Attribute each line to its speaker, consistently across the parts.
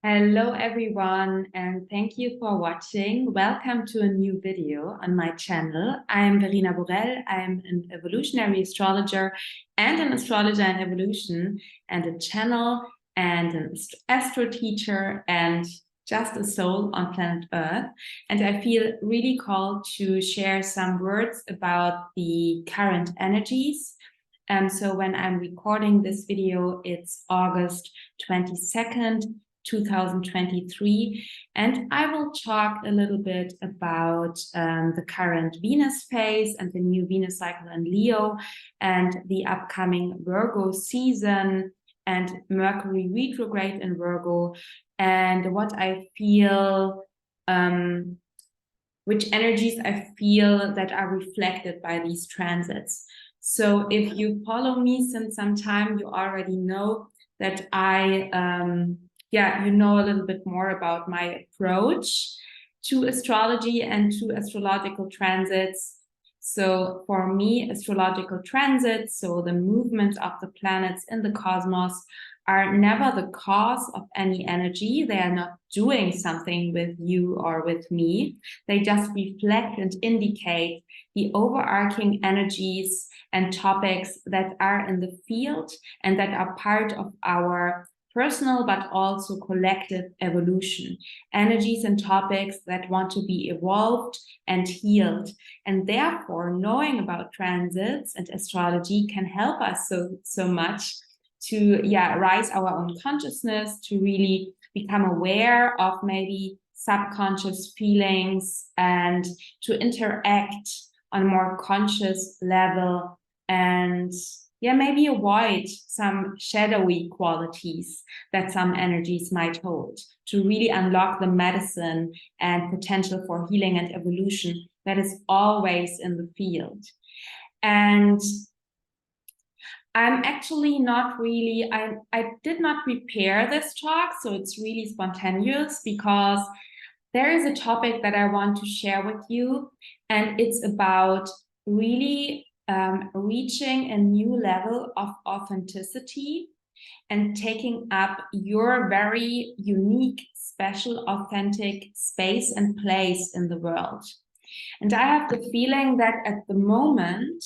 Speaker 1: Hello everyone, and thank you for watching. Welcome to a new video on my channel. I am Verena Borell. I am an evolutionary astrologer and an astrologer in evolution, and a channel and an astro teacher and just a soul on planet Earth. And I feel really called to share some words about the current energies. So when I'm recording this video, it's August 22nd, 2023, and I will talk a little bit about the current Venus phase and the new Venus cycle in Leo and the upcoming Virgo season and Mercury retrograde in Virgo, and what I feel, which energies I feel that are reflected by these transits. So if you follow me since some time, you already know that you know a little bit more about my approach to astrology and to astrological transits. So for me, astrological transits, so the movements of the planets in the cosmos, are never the cause of any energy. They are not doing something with you or with me. They just reflect and indicate the overarching energies and topics that are in the field and that are part of our personal but also collective evolution, energies and topics that want to be evolved and healed. And therefore, knowing about transits and astrology can help us so much to rise our own consciousness, to really become aware of maybe subconscious feelings and to interact on a more conscious level, and maybe avoid some shadowy qualities that some energies might hold, to really unlock the medicine and potential for healing and evolution that is always in the field. And I'm actually not really, I did not prepare this talk, so it's really spontaneous because there is a topic that I want to share with you, and it's about really reaching a new level of authenticity and taking up your very unique, special, authentic space and place in the world. And I have the feeling that at the moment,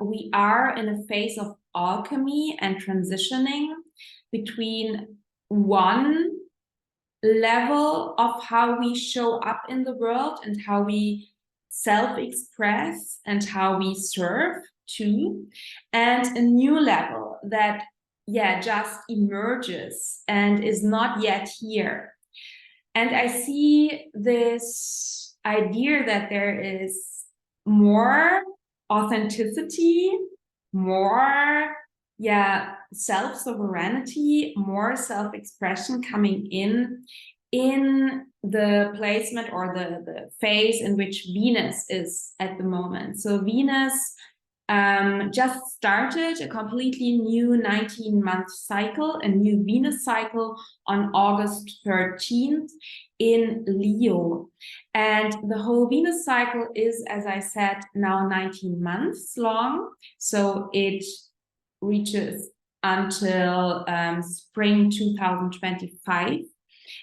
Speaker 1: we are in a phase of alchemy and transitioning between one level of how we show up in the world and how we self-express and how we serve too, and a new level that just emerges and is not yet here. And I see this idea that there is more authenticity, more self-sovereignty, more self-expression coming in the placement or the phase in which Venus is at the moment. So Venus just started a completely new 19-month cycle, a new Venus cycle on August 13th in Leo. And the whole Venus cycle is, as I said, now 19 months long. So it reaches until spring 2025.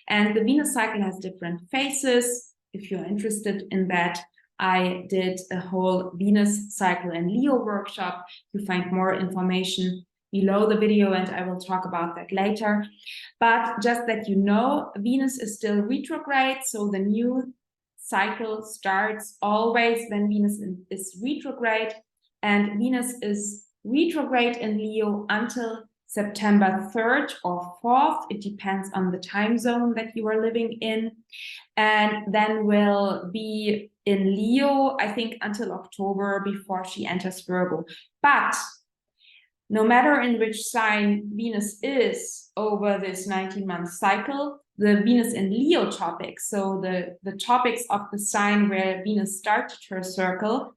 Speaker 1: And the Venus cycle has different phases. If you're interested in that, I did a whole Venus cycle and Leo workshop. You find more information below the video, and I will talk about that later. But just that you know, Venus is still retrograde, so the new cycle starts always when Venus is retrograde, and Venus is retrograde in Leo until September 3rd or 4th. It depends on the time zone that you are living in, and then will be in Leo, I think, until October before she enters Virgo. But no matter in which sign Venus is over this 19-month cycle, the Venus in Leo topics, so the topics of the sign where Venus started her cycle,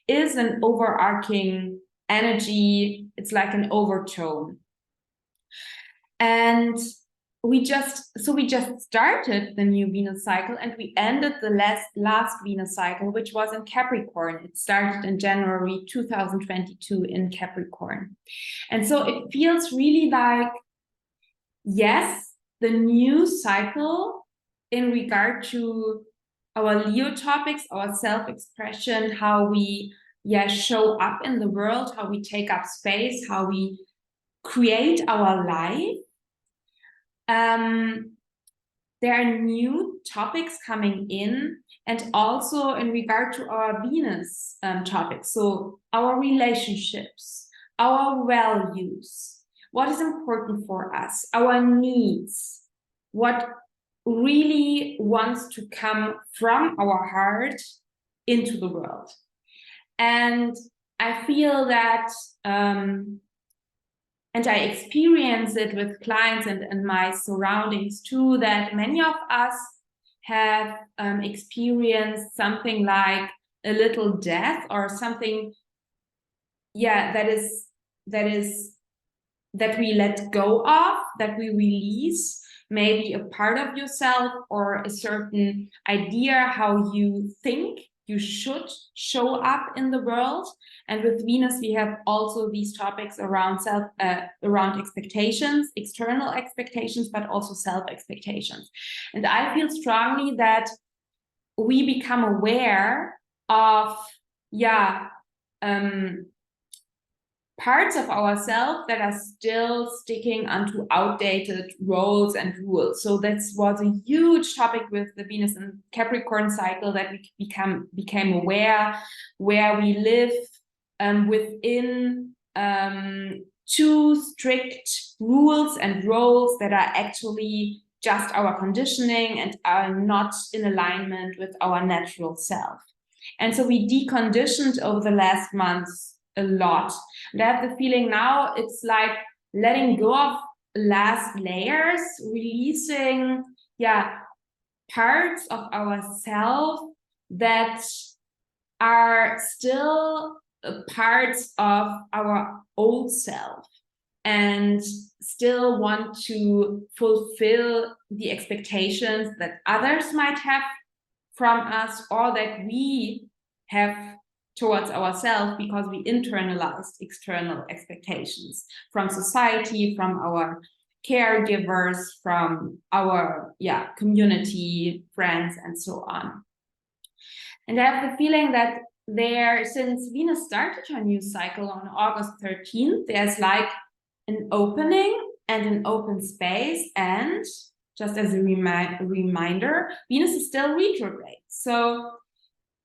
Speaker 1: is an overarching energy. It's like an overtone. And we just started the new Venus cycle, and we ended the last Venus cycle, which was in Capricorn. It started in January 2022 in Capricorn. And so it feels really like, yes, the new cycle in regard to our Leo topics, our self-expression, how we show up in the world, how we take up space, how we create our life. There are new topics coming in, and also in regard to our Venus topics. So our relationships, our values, what is important for us, our needs, what really wants to come from our heart into the world. And I feel that, and I experience it with clients and my surroundings too, that many of us have experienced something like a little death or something, that we let go of, that we release, maybe a part of yourself or a certain idea how you think you should show up in the world. And with Venus, we have also these topics around around expectations, external expectations, but also self-expectations. And I feel strongly that we become aware of, parts of ourselves that are still sticking onto outdated roles and rules. So that was a huge topic with the Venus and Capricorn cycle, that we became aware where we live within too strict rules and roles that are actually just our conditioning and are not in alignment with our natural self. And so we deconditioned over the last months a lot. And I have the feeling now it's like letting go of last layers, releasing parts of ourselves that are still parts of our old self and still want to fulfill the expectations that others might have from us, or that we have towards ourselves, because we internalized external expectations from society, from our caregivers, from our community, friends, and so on. And I have the feeling that since Venus started her new cycle on August 13th, there's like an opening and an open space. And just as a reminder, Venus is still retrograde. So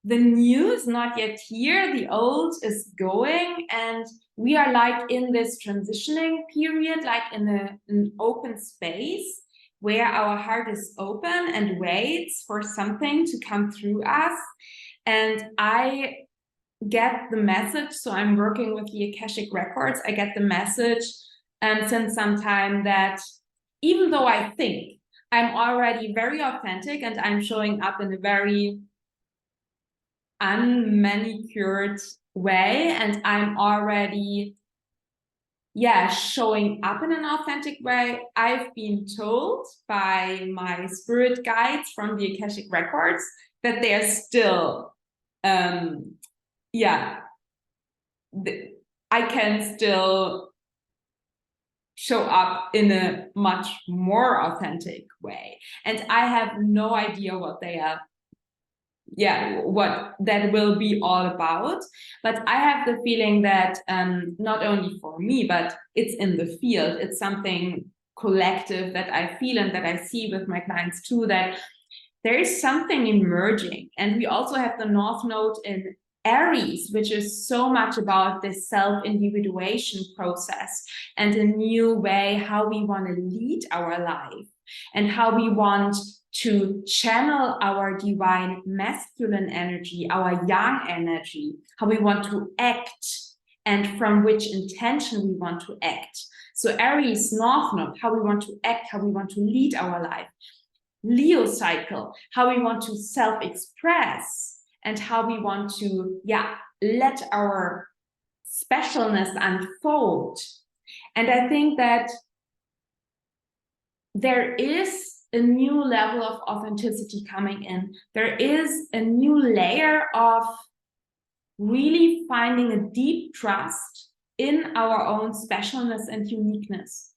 Speaker 1: the new is not yet here, the old is going, and we are like in this transitioning period, like in an open space where our heart is open and waits for something to come through us. And I get the message, so I'm working with the Akashic Records, I get the message since some time that even though I think I'm already very authentic and I'm showing up in a very unmanicured way, and I'm already showing up in an authentic way, I've been told by my spirit guides from the Akashic Records that they're still I can still show up in a much more authentic way, and I have no idea what they are, what that will be all about. But I have the feeling that not only for me, but it's in the field, it's something collective that I feel and that I see with my clients too, that there is something emerging. And we also have the North Node in Aries, which is so much about this self-individuation process and a new way how we want to lead our life and how we want to channel our divine masculine energy, our yang energy, how we want to act and from which intention we want to act. So Aries, North Node, how we want to act, how we want to lead our life. Leo cycle, how we want to self-express and how we want to let our specialness unfold. And I think that there is a new level of authenticity coming in. There is a new layer of really finding a deep trust in our own specialness and uniqueness.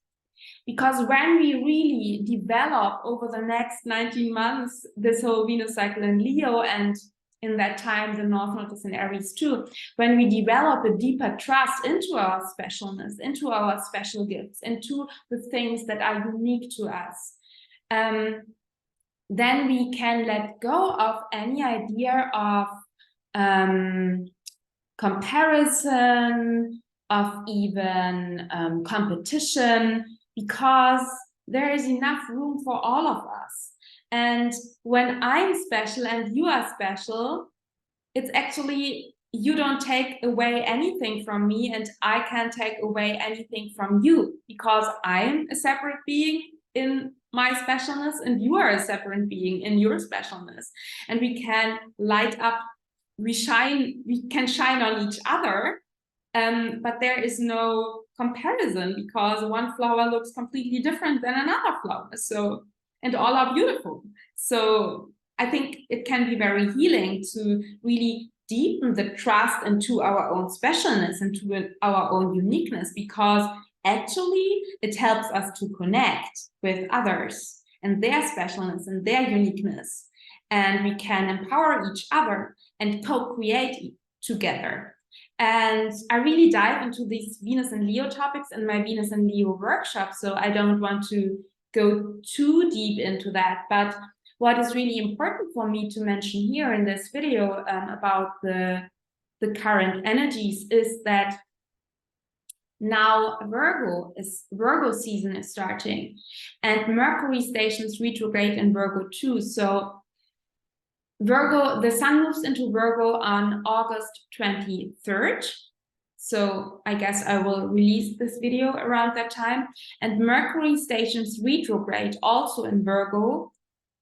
Speaker 1: Because when we really develop over the next 19 months, this whole Venus cycle in Leo, and in that time, the North Node is in Aries too, when we develop a deeper trust into our specialness, into our special gifts, into the things that are unique to us, then we can let go of any idea of comparison, of even competition, because there is enough room for all of us. And when I'm special and you are special, it's actually, you don't take away anything from me and I can't take away anything from you, because I'm a separate being in my specialness and you are a separate being in your specialness. And we can light up, we can shine on each other, but there is no comparison, because one flower looks completely different than another flower. So, and all are beautiful. So I think it can be very healing to really deepen the trust into our own specialness, into our own uniqueness, because actually it helps us to connect with others and their specialness and their uniqueness. And we can empower each other and co-create together. And I really dive into these Venus and Leo topics in my Venus and Leo workshop, so I don't want to go too deep into that. But what is really important for me to mention here in this video about the current energies is that now Virgo season is starting, and Mercury stations retrograde in Virgo too. So Virgo, the sun moves into Virgo on August 23rd. So I guess I will release this video around that time. And Mercury stations retrograde also in Virgo,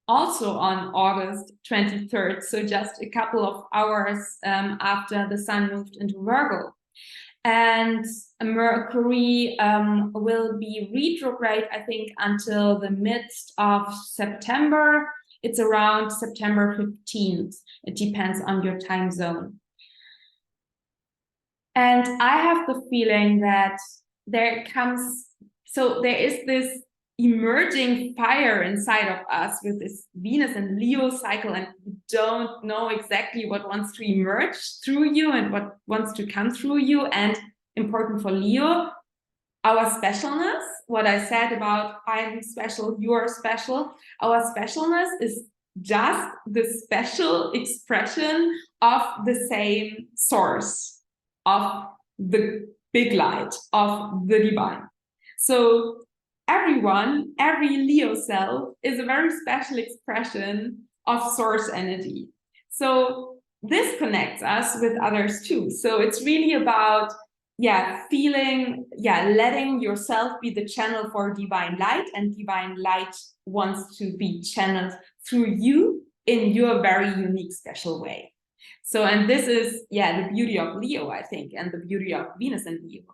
Speaker 1: also on August 23rd. So just a couple of hours after the sun moved into Virgo. And Mercury will be retrograde, I think, until the midst of September. It's around September 15th. It depends on your time zone. And I have the feeling that there is this emerging fire inside of us with this Venus and Leo cycle, and you don't know exactly what wants to emerge through you and what wants to come through you. And important for Leo, our specialness, what I said about I'm special, you're special, our specialness is just the special expression of the same source, of the big light, of the divine. So everyone, every Leo self is a very special expression of source energy. So this connects us with others too. So it's really about letting yourself be the channel for divine light, and divine light wants to be channeled through you in your very unique, special way. So, and this is, the beauty of Leo, I think, and the beauty of Venus and Leo.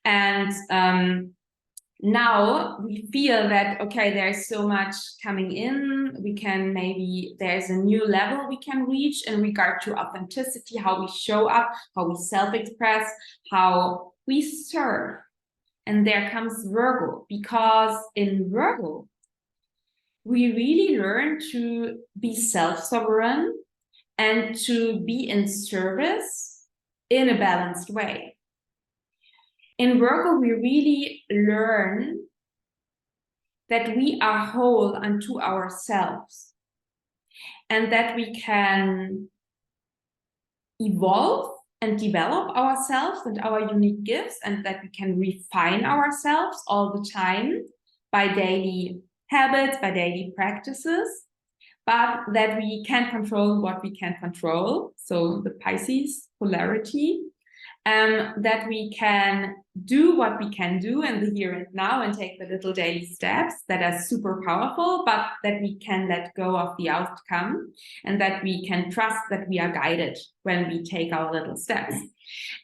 Speaker 1: And now we feel that, okay, there's so much coming in, there's a new level we can reach in regard to authenticity, how we show up, how we self-express, how we serve. And there comes Virgo, because in Virgo, we really learn to be self-sovereign and to be in service in a balanced way. In Virgo, we really learn that we are whole unto ourselves, and that we can evolve and develop ourselves and our unique gifts, and that we can refine ourselves all the time by daily habits, by daily practices, but that we can control what we can control. So the Pisces polarity. That we can do what we can do in the here and now and take the little daily steps that are super powerful, but that we can let go of the outcome, and that we can trust that we are guided when we take our little steps.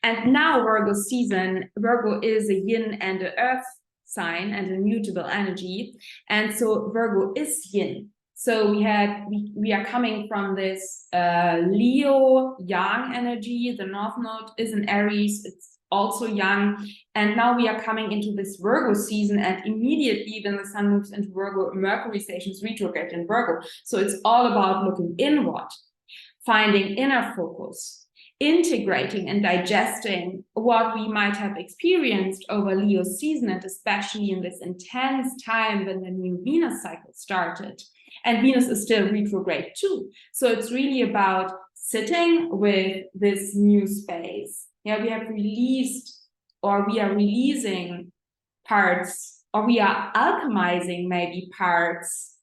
Speaker 1: And now Virgo season, Virgo is a yin and an earth sign and a mutable energy. And so Virgo is yin. So we are coming from this Leo yang energy. The North Node is in Aries. It's also young. And now we are coming into this Virgo season, and immediately when the sun moves into Virgo, Mercury stations retrograde in Virgo. So it's all about looking inward, finding inner focus, integrating and digesting what we might have experienced over Leo's season, and especially in this intense time when the new Venus cycle started. And Venus is still retrograde too. So it's really about sitting with this new space. Yeah, we have released, or we are releasing parts, or we are alchemizing maybe parts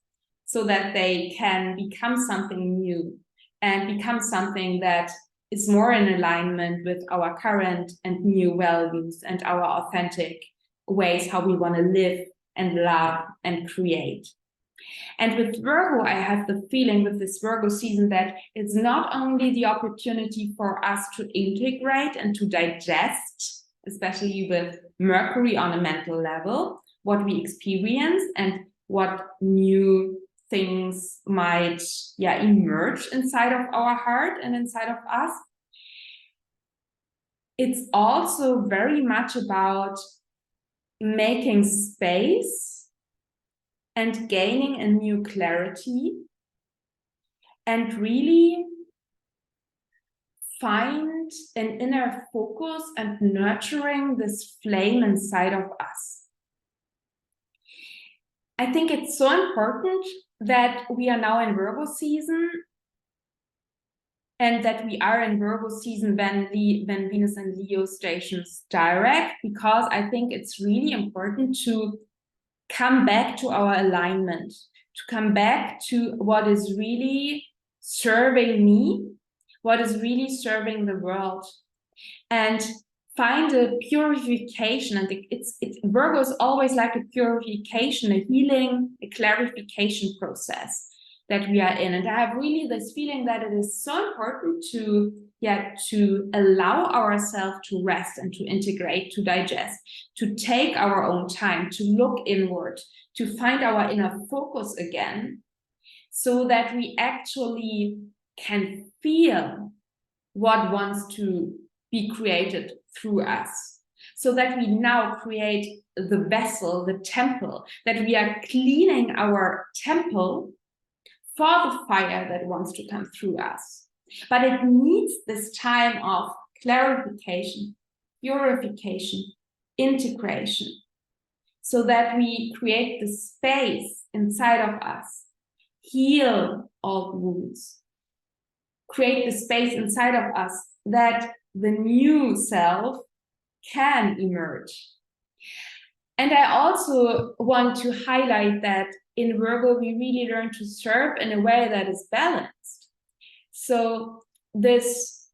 Speaker 1: so that they can become something new and become something that is more in alignment with our current and new values and our authentic ways, how we want to live and love and create. And with Virgo, I have the feeling with this Virgo season that it's not only the opportunity for us to integrate and to digest, especially with Mercury on a mental level, what we experience and what new things might emerge inside of our heart and inside of us. It's also very much about making space and gaining a new clarity and really find an inner focus and nurturing this flame inside of us. I think it's so important that we are now in Virgo season, and that we are in Virgo season when Venus and Leo stations direct, because I think it's really important to come back to our alignment, to come back to what is really serving me, what is really serving the world, and find a purification. And Virgo is always like a purification, a healing, a clarification process that we are in. And I have really this feeling that it is so important to allow ourselves to rest and to integrate, to digest, to take our own time, to look inward, to find our inner focus again, so that we actually can feel what wants to be created through us, so that we now create the vessel, the temple, that we are cleaning our temple for the fire that wants to come through us. But it needs this time of clarification, purification, integration, so that we create the space inside of us, heal all wounds, create the space inside of us that the new self can emerge. And I also want to highlight that in Virgo, we really learn to serve in a way that is balanced. So this,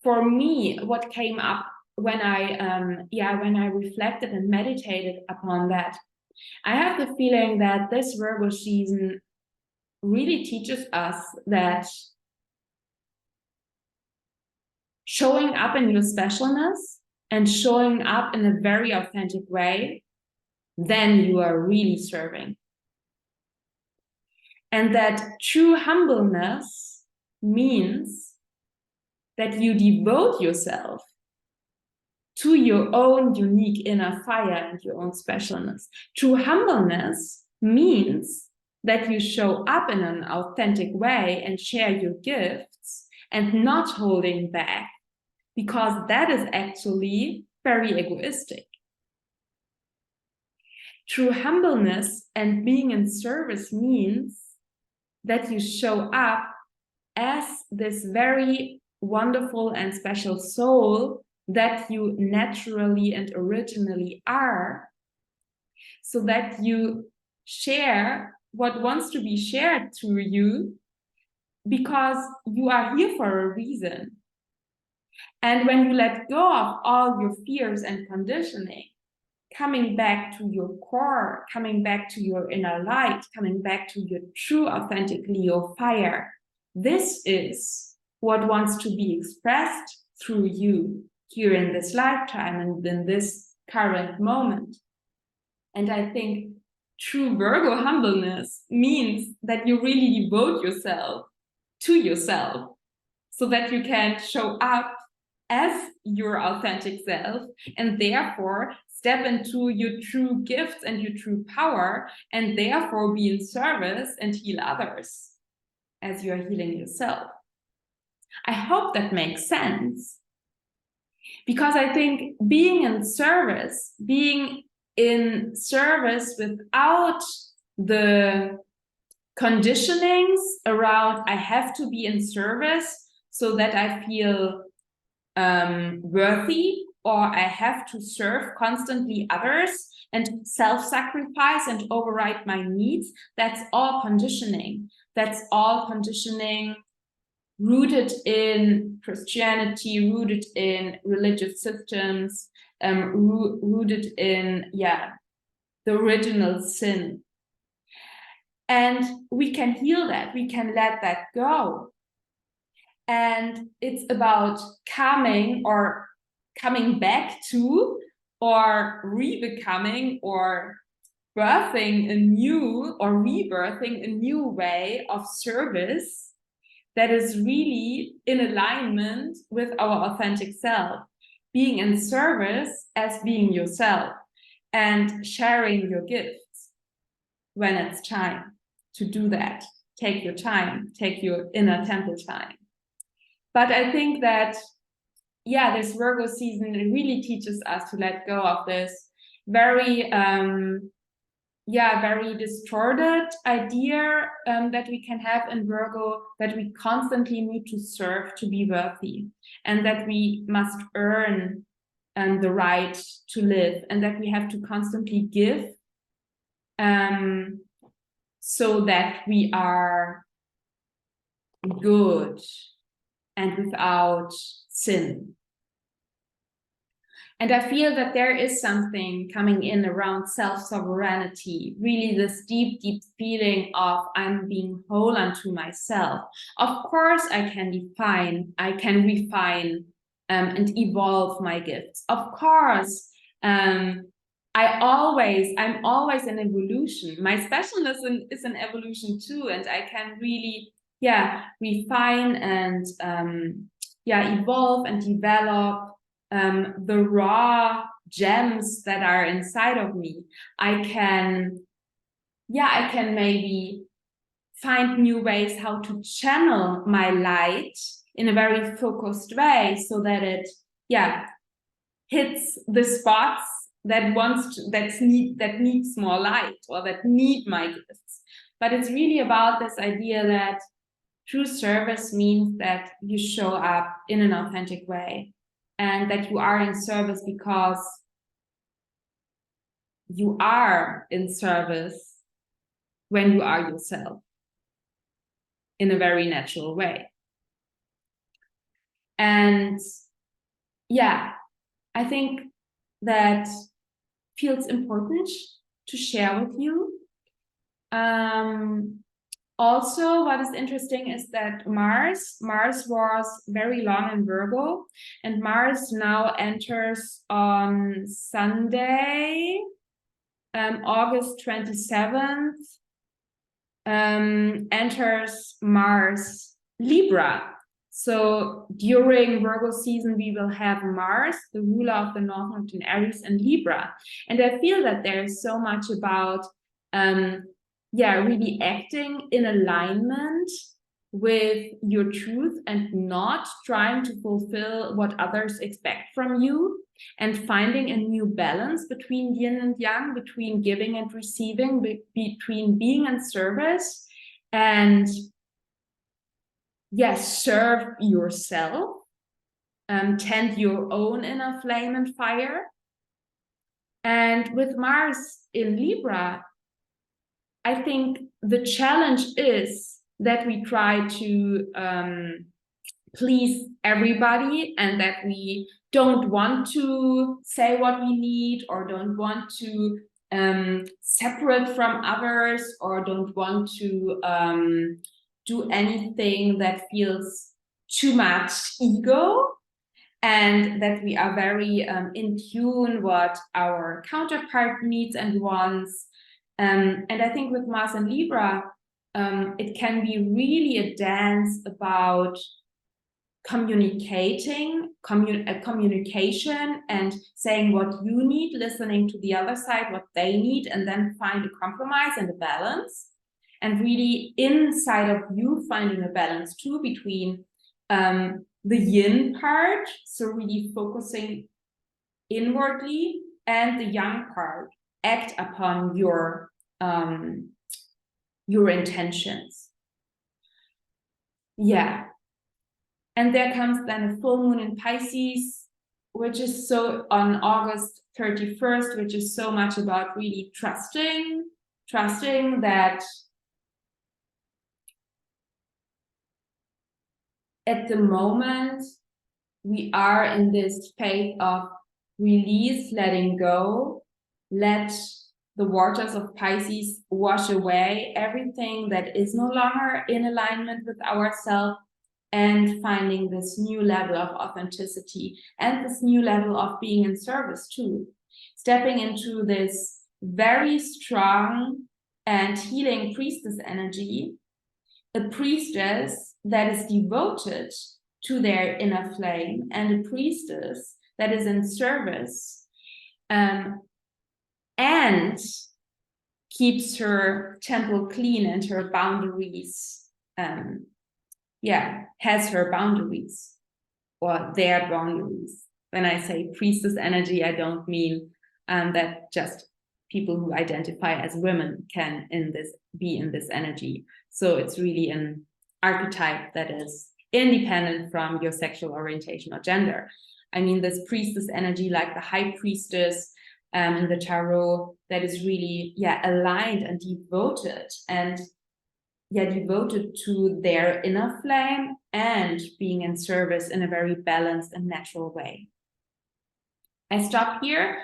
Speaker 1: for me, what came up when I reflected and meditated upon that, I have the feeling that this Virgo season really teaches us that showing up in your specialness and showing up in a very authentic way, then you are really serving. And that true humbleness means that you devote yourself to your own unique inner fire and your own specialness. True humbleness means that you show up in an authentic way and share your gifts and not holding back, because that is actually very egoistic. True humbleness and being in service means that you show up as this very wonderful and special soul that you naturally and originally are, so that you share what wants to be shared through you, because you are here for a reason. And when you let go of all your fears and conditioning, coming back to your core, coming back to your inner light, coming back to your true authentic Leo fire, this is what wants to be expressed through you here in this lifetime and in this current moment. And I think true Virgo humbleness means that you really devote yourself to yourself, so that you can show up as your authentic self, and therefore step into your true gifts and your true power, and therefore be in service and heal others as you are healing yourself. I hope that makes sense. Because I think being in service without the conditionings around I have to be in service so that I feel worthy, or I have to serve constantly others and self-sacrifice and override my needs, that's all conditioning. That's all conditioning rooted in Christianity, rooted in religious systems, rooted in, the original sin. And we can heal that, we can let that go. And it's about coming back to, or re-becoming, or birthing a new, or rebirthing a new way of service that is really in alignment with our authentic self, being in service as being yourself and sharing your gifts when it's time to do that. Take your time, take your inner temple time. But I think that, this Virgo season really teaches us to let go of this very very distorted idea that we can have in Virgo, that we constantly need to serve to be worthy, and that we must earn the right to live, and that we have to constantly give so that we are good and without sin. And I feel that there is something coming in around self-sovereignty, really this deep, deep feeling of I'm being whole unto myself. Of course, I can refine and evolve my gifts. Of course, I'm always in evolution. My specialness is an evolution too, and I can really, refine and evolve and develop the raw gems that are inside of me. I can maybe find new ways how to channel my light in a very focused way, so that it hits the spots that needs more light, or that need my gifts. But it's really about this idea that true service means that you show up in an authentic way, and that you are in service because you are in service when you are yourself in a very natural way. And I think that feels important to share with you. Also, what is interesting is that Mars was very long in Virgo, and Mars now enters on Sunday, August 27th, enters Mars Libra. So during Virgo season, we will have Mars, the ruler of the North Node in Aries, and Libra. And I feel that there is so much about really acting in alignment with your truth and not trying to fulfill what others expect from you, and finding a new balance between yin and yang, between giving and receiving, between being in service and serve yourself, tend your own inner flame and fire. And with Mars in Libra, I think the challenge is that we try to please everybody, and that we don't want to say what we need, or don't want to separate from others, or don't want to do anything that feels too much ego, and that we are very in tune what our counterpart needs and wants. And I think with Mars and Libra, it can be really a dance about communication and saying what you need, listening to the other side, what they need, and then find a compromise and a balance. And really inside of you finding a balance too between the yin part, so really focusing inwardly, and the yang part, act upon your intentions. Yeah. And there comes then a full moon in Pisces, which is so on August 31st, which is so much about really trusting that at the moment we are in this phase of release, letting go, let the waters of Pisces wash away everything that is no longer in alignment with ourselves, and finding this new level of authenticity and this new level of being in service too. Stepping into this very strong and healing priestess energy, a priestess that is devoted to their inner flame, and a priestess that is in service and keeps her temple clean and her boundaries, has her boundaries, or their boundaries. When I say priestess energy, I don't mean that just people who identify as women can be in this energy. So it's really an archetype that is independent from your sexual orientation or gender. I mean, this priestess energy, like the high priestess in the tarot, that is really aligned and devoted to their inner flame and being in service in a very balanced and natural way. I stop here.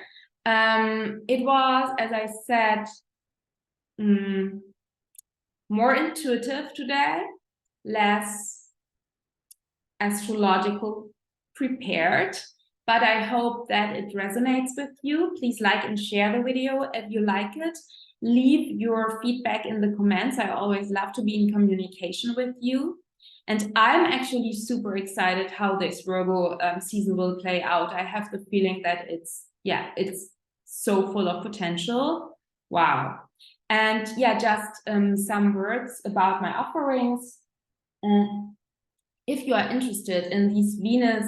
Speaker 1: It was, as I said, more intuitive today, less astrological prepared, but I hope that it resonates with you. Please like and share the video if you like it. Leave your feedback in the comments. I always love to be in communication with you. And I'm actually super excited how this Virgo season will play out. I have the feeling that it's so full of potential. Wow. And just some words about my offerings. If you are interested in these Venus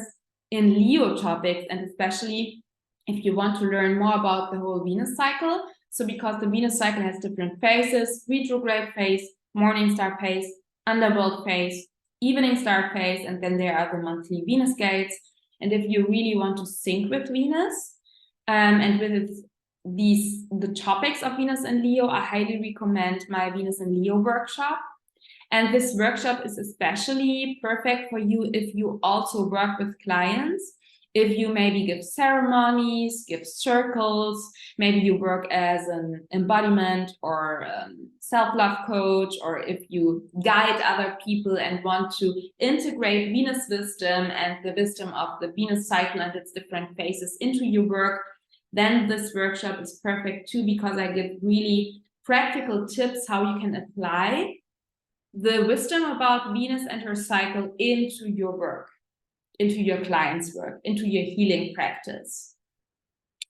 Speaker 1: in Leo topics, and especially if you want to learn more about the whole Venus cycle, so because the Venus cycle has different phases: retrograde phase, morning star phase, underworld phase, evening star phase, and then there are the monthly Venus gates. And if you really want to sync with Venus and with the topics of Venus and Leo, I highly recommend my Venus and Leo workshop. And this workshop is especially perfect for you if you also work with clients, if you maybe give ceremonies, give circles, maybe you work as an embodiment or self-love coach, or if you guide other people and want to integrate Venus wisdom and the wisdom of the Venus cycle and its different phases into your work, then this workshop is perfect too, because I give really practical tips how you can apply the wisdom about Venus and her cycle into your work, into your client's work, into your healing practice.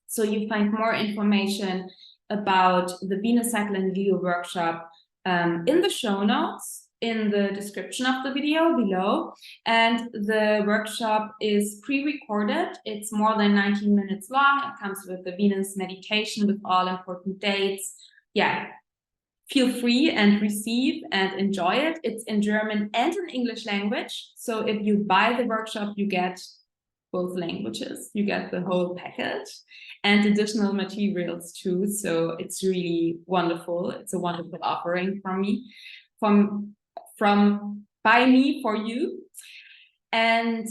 Speaker 1: So you find more information about the Venus cycle and Leo workshop in the show notes, in the description of the video below. And the workshop is pre-recorded. It's more than 19 minutes long. It comes with the Venus meditation with all important dates. Feel free and receive and enjoy it. It's in German and in English language. So if you buy the workshop, you get both languages. You get the whole package and additional materials too. So it's really wonderful. It's a wonderful offering from me, by me for you. And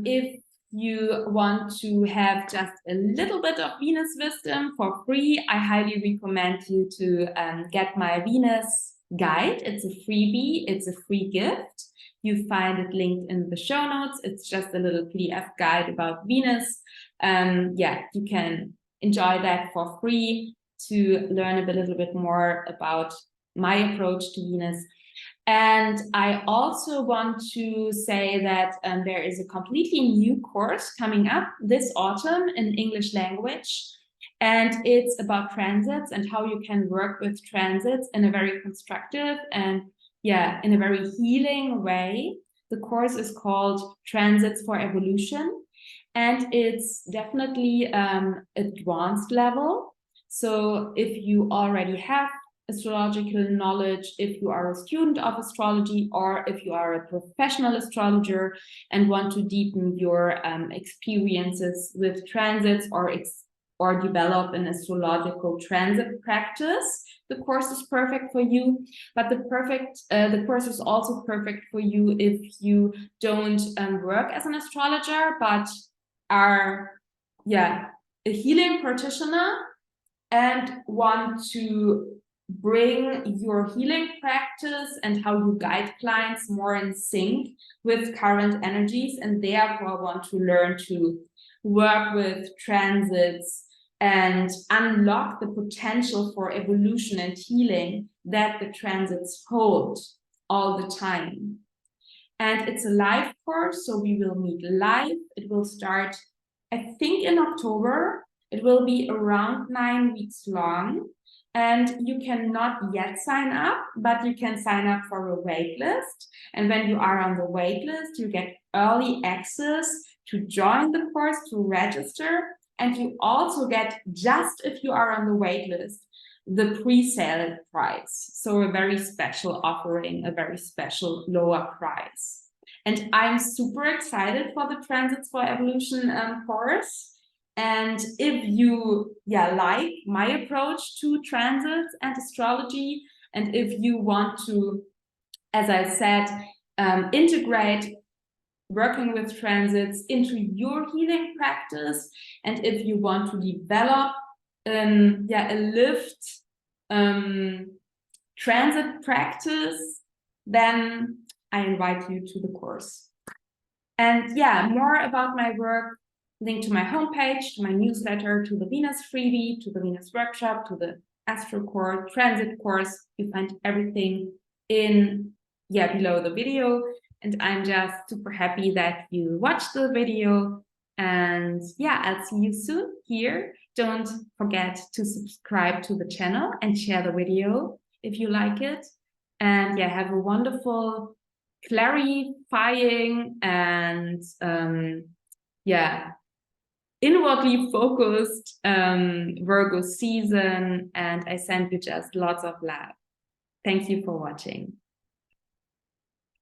Speaker 1: if you want to have just a little bit of Venus wisdom for free, I highly recommend you to get my Venus guide. It's a freebie, it's a free gift. You find it linked in the show notes. It's just a little PDF guide about Venus. You can enjoy that for free to learn a little bit more about my approach to Venus. And I also want to say that there is a completely new course coming up this autumn in English language. And it's about transits and how you can work with transits in a very constructive and, yeah, in a very healing way. The course is called Transits for Evolution. And it's definitely advanced level. So if you already have astrological knowledge, if you are a student of astrology, or if you are a professional astrologer and want to deepen your experiences with transits or develop an astrological transit practice, the course is perfect for you. But the course is also perfect for you if you don't work as an astrologer, but are, yeah, a healing practitioner and want to bring your healing practice and how you guide clients more in sync with current energies, and therefore want to learn to work with transits and unlock the potential for evolution and healing that the transits hold all the time. And it's a live course, so we will meet live. It will start, I think, in October. It will be around 9 weeks long. And you cannot yet sign up, but you can sign up for a waitlist. And when you are on the waitlist, you get early access to join the course, to register. And you also get, just if you are on the waitlist, the pre-sale price. So a very special offering, a very special lower price. And I'm super excited for the Transits for Evolution course. And if you like my approach to transits and astrology, and if you want to, as I said, integrate working with transits into your healing practice, and if you want to develop a lift transit practice, then I invite you to the course. And more about my work, link to my homepage, to my newsletter, to the Venus freebie, to the Venus workshop, to the Astro Core transit course. You find everything in below the video. And I'm just super happy that you watched the video. And I'll see you soon here. Don't forget to subscribe to the channel and share the video if you like it. And have a wonderful, clarifying and inwardly focused Virgo season. And I send you just lots of love. Thank you for watching.